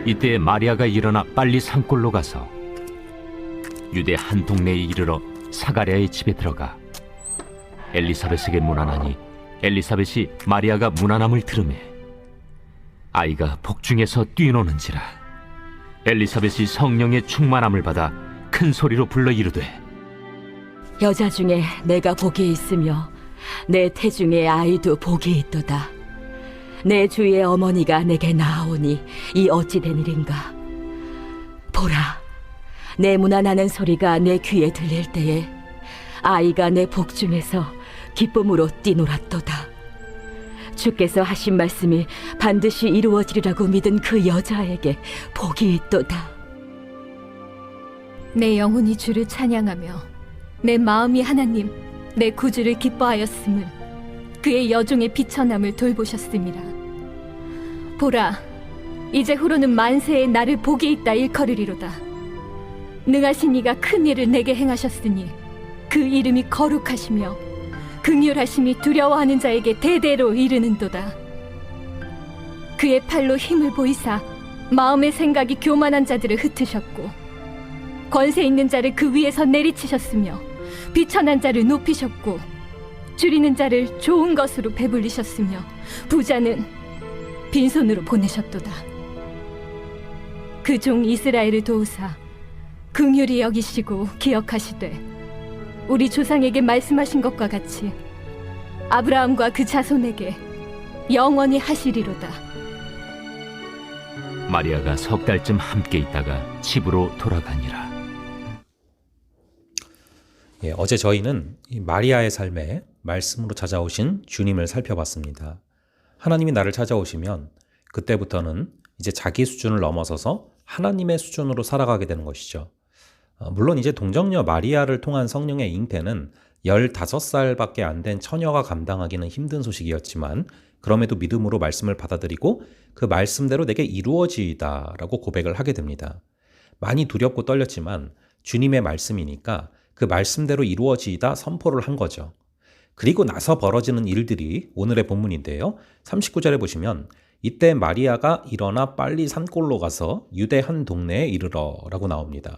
이때 마리아가 일어나 빨리 산골로 가서 유대 한 동네에 이르러 사가랴의 집에 들어가 엘리사벳에게 문안하니 엘리사벳이 마리아가 문안함을 들으매 아이가 복중에서 뛰노는지라. 엘리사벳이 성령의 충만함을 받아 큰 소리로 불러 이르되 여자 중에 내가 복이 있으며 내 태중에 아이도 복이 있도다. 내 주의 어머니가 내게 나아오니 이 어찌 된 일인가. 보라, 내 문안하는 소리가 내 귀에 들릴 때에 아이가 내 복중에서 기쁨으로 뛰놀았도다. 주께서 하신 말씀이 반드시 이루어지리라고 믿은 그 여자에게 복이 있도다. 내 영혼이 주를 찬양하며 내 마음이 하나님 내 구주를 기뻐하였음을 그의 여종의 비천함을 돌보셨음이라. 보라, 이제 후로는 만세에 나를 복이 있다 일컬으리로다. 능하신 이가 큰 일을 내게 행하셨으니 그 이름이 거룩하시며 긍휼하심이 두려워하는 자에게 대대로 이르는도다. 그의 팔로 힘을 보이사 마음의 생각이 교만한 자들을 흩으셨고 권세 있는 자를 그 위에서 내리치셨으며 비천한 자를 높이셨고 줄이는 자를 좋은 것으로 배불리셨으며 부자는 빈손으로 보내셨도다. 그 종 이스라엘을 도우사 긍휼히 여기시고 기억하시되 우리 조상에게 말씀하신 것과 같이 아브라함과 그 자손에게 영원히 하시리로다. 마리아가 석 달쯤 함께 있다가 집으로 돌아가니라. 어제 저희는 이 마리아의 삶에 말씀으로 찾아오신 주님을 살펴봤습니다. 하나님이 나를 찾아오시면 그때부터는 이제 자기 수준을 넘어서서 하나님의 수준으로 살아가게 되는 것이죠. 물론 이제 동정녀 마리아를 통한 성령의 잉태는 15살밖에 안 된 처녀가 감당하기는 힘든 소식이었지만 그럼에도 믿음으로 말씀을 받아들이고 그 말씀대로 내게 이루어지이다 라고 고백을 하게 됩니다. 많이 두렵고 떨렸지만 주님의 말씀이니까 그 말씀대로 이루어지이다 선포를 한 거죠. 그리고 나서 벌어지는 일들이 오늘의 본문인데요. 39절에 보시면 이때 마리아가 일어나 빨리 산골로 가서 유대 한 동네에 이르러 라고 나옵니다.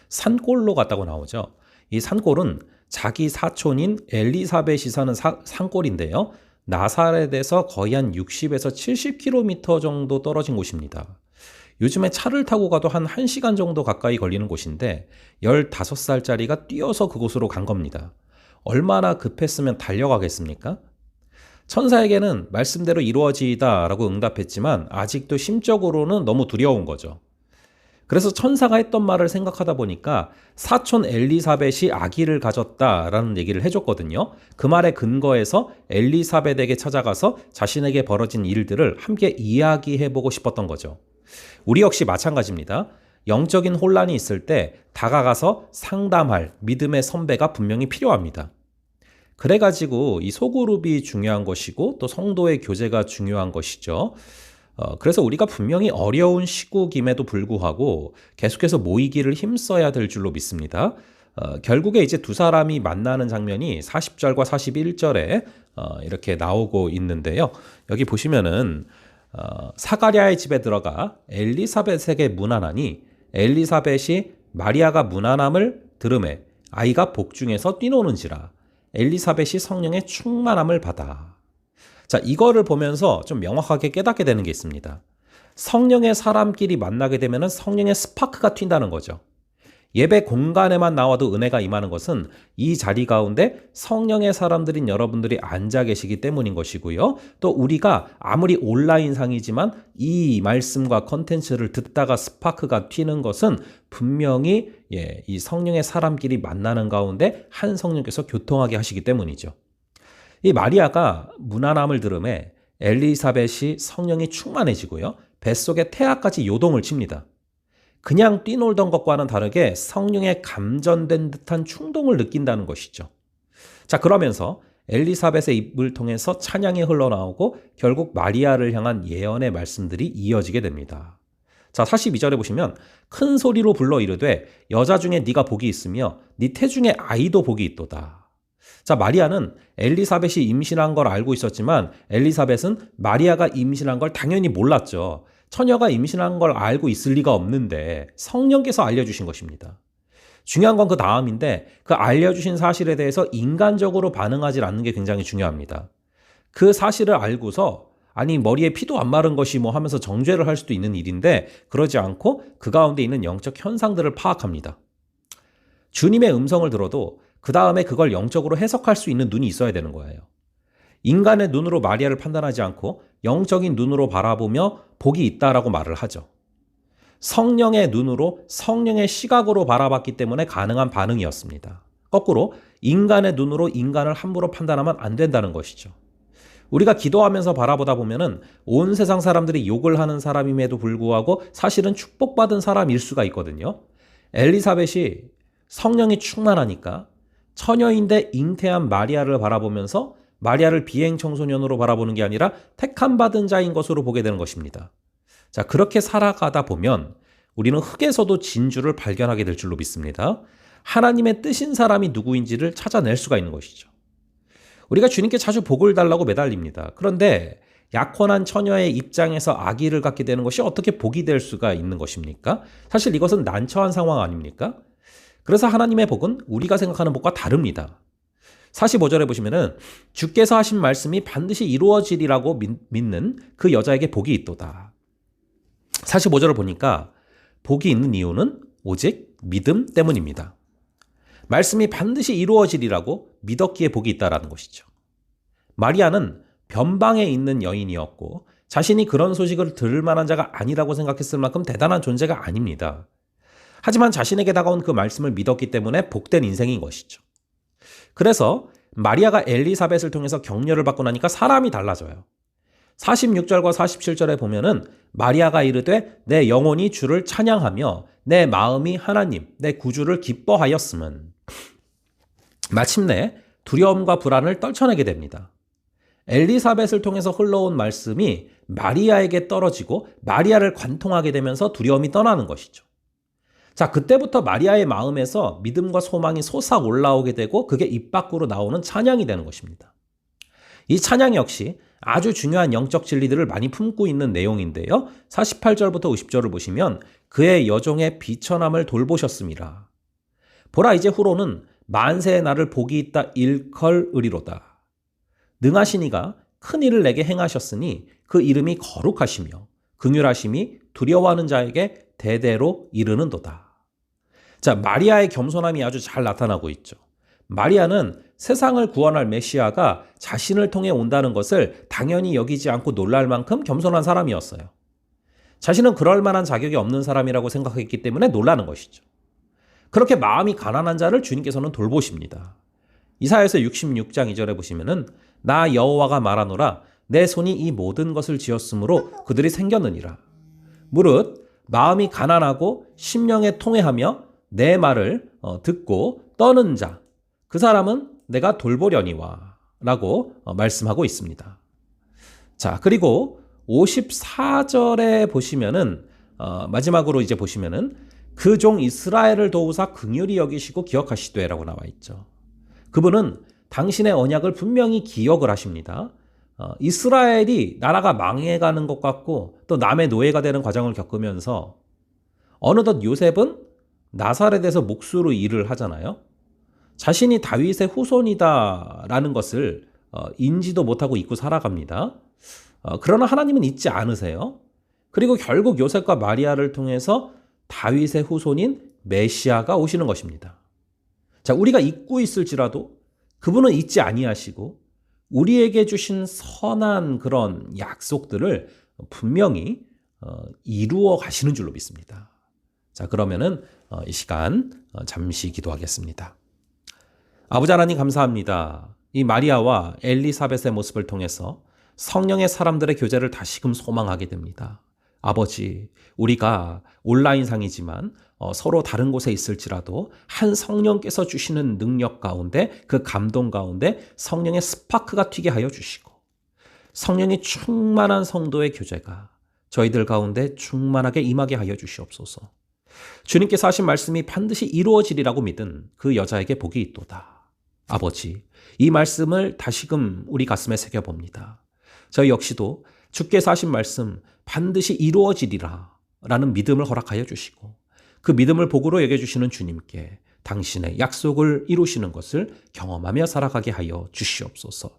산골로 갔다고 나오죠. 이 산골은 자기 사촌인 엘리사벳이 사는 산골인데요. 나사렛에서 거의 한 60에서 70km 정도 떨어진 곳입니다. 요즘에 차를 타고 가도 한 1시간 정도 가까이 걸리는 곳인데 15살짜리가 뛰어서 그곳으로 간 겁니다. 얼마나 급했으면 달려가겠습니까? 천사에게는 말씀대로 이루어지이다 라고 응답했지만 아직도 심적으로는 너무 두려운 거죠. 그래서 천사가 했던 말을 생각하다 보니까 사촌 엘리사벳이 아기를 가졌다라는 얘기를 해줬거든요. 그 말에 근거해서 엘리사벳에게 찾아가서 자신에게 벌어진 일들을 함께 이야기해보고 싶었던 거죠. 우리 역시 마찬가지입니다. 영적인 혼란이 있을 때 다가가서 상담할 믿음의 선배가 분명히 필요합니다. 그래가지고 이 소그룹이 중요한 것이고 또 성도의 교제가 중요한 것이죠. 그래서 우리가 분명히 어려운 시국임에도 불구하고 계속해서 모이기를 힘써야 될 줄로 믿습니다. 결국에 이제 두 사람이 만나는 장면이 40절과 41절에 이렇게 나오고 있는데요. 여기 보시면은 사가랴의 집에 들어가 엘리사벳에게 문안하니 엘리사벳이 마리아가 문안함을 들으매 아이가 복중에서 뛰노는지라. 엘리사벳이 성령의 충만함을 받아. 자, 이거를 보면서 좀 명확하게 깨닫게 되는 게 있습니다. 성령의 사람끼리 만나게 되면 성령의 스파크가 튄다는 거죠. 예배 공간에만 나와도 은혜가 임하는 것은 이 자리 가운데 성령의 사람들인 여러분들이 앉아 계시기 때문인 것이고요. 또 우리가 아무리 온라인상이지만 이 말씀과 컨텐츠를 듣다가 스파크가 튀는 것은 분명히 이 성령의 사람끼리 만나는 가운데 한 성령께서 교통하게 하시기 때문이죠. 이 마리아가 문안함을 들음에 엘리사벳이 성령이 충만해지고요. 뱃속에 태아까지 요동을 칩니다. 그냥 뛰놀던 것과는 다르게 성령에 감전된 듯한 충동을 느낀다는 것이죠. 자, 그러면서 엘리사벳의 입을 통해서 찬양이 흘러나오고 결국 마리아를 향한 예언의 말씀들이 이어지게 됩니다. 자, 42절에 보시면 큰 소리로 불러 이르되 여자 중에 네가 복이 있으며 네 태중에 아이도 복이 있도다. 자, 마리아는 엘리사벳이 임신한 걸 알고 있었지만 엘리사벳은 마리아가 임신한 걸 당연히 몰랐죠. 처녀가 임신한 걸 알고 있을 리가 없는데 성령께서 알려주신 것입니다. 중요한 건 그 다음인데 그 알려주신 사실에 대해서 인간적으로 반응하지 않는 게 굉장히 중요합니다. 그 사실을 알고서 아니 머리에 피도 안 마른 것이 뭐 하면서 정죄를 할 수도 있는 일인데 그러지 않고 그 가운데 있는 영적 현상들을 파악합니다. 주님의 음성을 들어도 그 다음에 그걸 영적으로 해석할 수 있는 눈이 있어야 되는 거예요. 인간의 눈으로 마리아를 판단하지 않고 영적인 눈으로 바라보며 복이 있다라고 말을 하죠. 성령의 눈으로 성령의 시각으로 바라봤기 때문에 가능한 반응이었습니다. 거꾸로 인간의 눈으로 인간을 함부로 판단하면 안 된다는 것이죠. 우리가 기도하면서 바라보다 보면은 온 세상 사람들이 욕을 하는 사람임에도 불구하고 사실은 축복받은 사람일 수가 있거든요. 엘리사벳이 성령이 충만하니까 처녀인데 잉태한 마리아를 바라보면서 마리아를 비행 청소년으로 바라보는 게 아니라 택함 받은 자인 것으로 보게 되는 것입니다. 자, 그렇게 살아가다 보면 우리는 흙에서도 진주를 발견하게 될 줄로 믿습니다. 하나님의 뜻인 사람이 누구인지를 찾아낼 수가 있는 것이죠. 우리가 주님께 자주 복을 달라고 매달립니다. 그런데 약혼한 처녀의 입장에서 아기를 갖게 되는 것이 어떻게 복이 될 수가 있는 것입니까? 사실 이것은 난처한 상황 아닙니까? 그래서 하나님의 복은 우리가 생각하는 복과 다릅니다. 45절에 보시면은 주께서 하신 말씀이 반드시 이루어지리라고 믿는 그 여자에게 복이 있도다. 45절을 보니까 복이 있는 이유는 오직 믿음 때문입니다. 말씀이 반드시 이루어지리라고 믿었기에 복이 있다라는 것이죠. 마리아는 변방에 있는 여인이었고 자신이 그런 소식을 들을 만한 자가 아니라고 생각했을 만큼 대단한 존재가 아닙니다. 하지만 자신에게 다가온 그 말씀을 믿었기 때문에 복된 인생인 것이죠. 그래서 마리아가 엘리사벳을 통해서 격려를 받고 나니까 사람이 달라져요. 46절과 47절에 보면은 마리아가 이르되 내 영혼이 주를 찬양하며 내 마음이 하나님 내 구주를 기뻐하였음은 마침내 두려움과 불안을 떨쳐내게 됩니다. 엘리사벳을 통해서 흘러온 말씀이 마리아에게 떨어지고 마리아를 관통하게 되면서 두려움이 떠나는 것이죠. 자, 그때부터 마리아의 마음에서 믿음과 소망이 솟아 올라오게 되고 그게 입 밖으로 나오는 찬양이 되는 것입니다. 이 찬양 역시 아주 중요한 영적 진리들을 많이 품고 있는 내용인데요. 48절부터 50절을 보시면 그의 여종의 비천함을 돌보셨음이라. 보라 이제 후로는 만세의 날을 복이 있다 일컬으리로다. 능하신 이가 큰 일을 내게 행하셨으니 그 이름이 거룩하시며 긍휼하심이 두려워하는 자에게 대대로 이르는도다. 자, 마리아의 겸손함이 아주 잘 나타나고 있죠. 마리아는 세상을 구원할 메시아가 자신을 통해 온다는 것을 당연히 여기지 않고 놀랄 만큼 겸손한 사람이었어요. 자신은 그럴 만한 자격이 없는 사람이라고 생각했기 때문에 놀라는 것이죠. 그렇게 마음이 가난한 자를 주님께서는 돌보십니다. 이사야서 66장 2절에 보시면은 나 여호와가 말하노라 내 손이 이 모든 것을 지었으므로 그들이 생겼느니라. 무릇 마음이 가난하고 심령에 통회하며 내 말을 듣고 떠는 자 그 사람은 내가 돌보려니와 라고 말씀하고 있습니다. 자, 그리고 54절에 보시면은 마지막으로 이제 보시면은 그 종 이스라엘을 도우사 긍휼히 여기시고 기억하시되라고 나와 있죠. 그분은 당신의 언약을 분명히 기억을 하십니다. 이스라엘이 나라가 망해가는 것 같고 또 남의 노예가 되는 과정을 겪으면서 어느덧 요셉은 나사렛에서 목수로 일을 하잖아요. 자신이 다윗의 후손이다라는 것을 인지도 못하고 잊고 살아갑니다. 그러나 하나님은 잊지 않으세요. 그리고 결국 요셉과 마리아를 통해서 다윗의 후손인 메시아가 오시는 것입니다. 자, 우리가 잊고 있을지라도 그분은 잊지 아니하시고 우리에게 주신 선한 그런 약속들을 분명히 이루어 가시는 줄로 믿습니다. 자, 그러면은 이 시간 잠시 기도하겠습니다. 아버지 하나님 감사합니다. 이 마리아와 엘리사벳의 모습을 통해서 성령의 사람들의 교제를 다시금 소망하게 됩니다. 아버지, 우리가 온라인상이지만 서로 다른 곳에 있을지라도 한 성령께서 주시는 능력 가운데 그 감동 가운데 성령의 스파크가 튀게 하여 주시고 성령이 충만한 성도의 교제가 저희들 가운데 충만하게 임하게 하여 주시옵소서. 주님께서 하신 말씀이 반드시 이루어지리라고 믿은 그 여자에게 복이 있도다. 아버지, 이 말씀을 다시금 우리 가슴에 새겨봅니다. 저희 역시도 주께서 하신 말씀 반드시 이루어지리라 라는 믿음을 허락하여 주시고 그 믿음을 복으로 여겨주시는 주님께 당신의 약속을 이루시는 것을 경험하며 살아가게 하여 주시옵소서.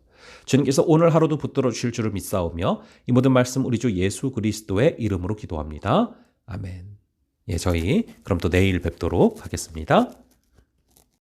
주님께서 오늘 하루도 붙들어 주실 줄을 믿사오며 이 모든 말씀 우리 주 예수 그리스도의 이름으로 기도합니다. 아멘. 예, 저희 그럼 또 내일 뵙도록 하겠습니다.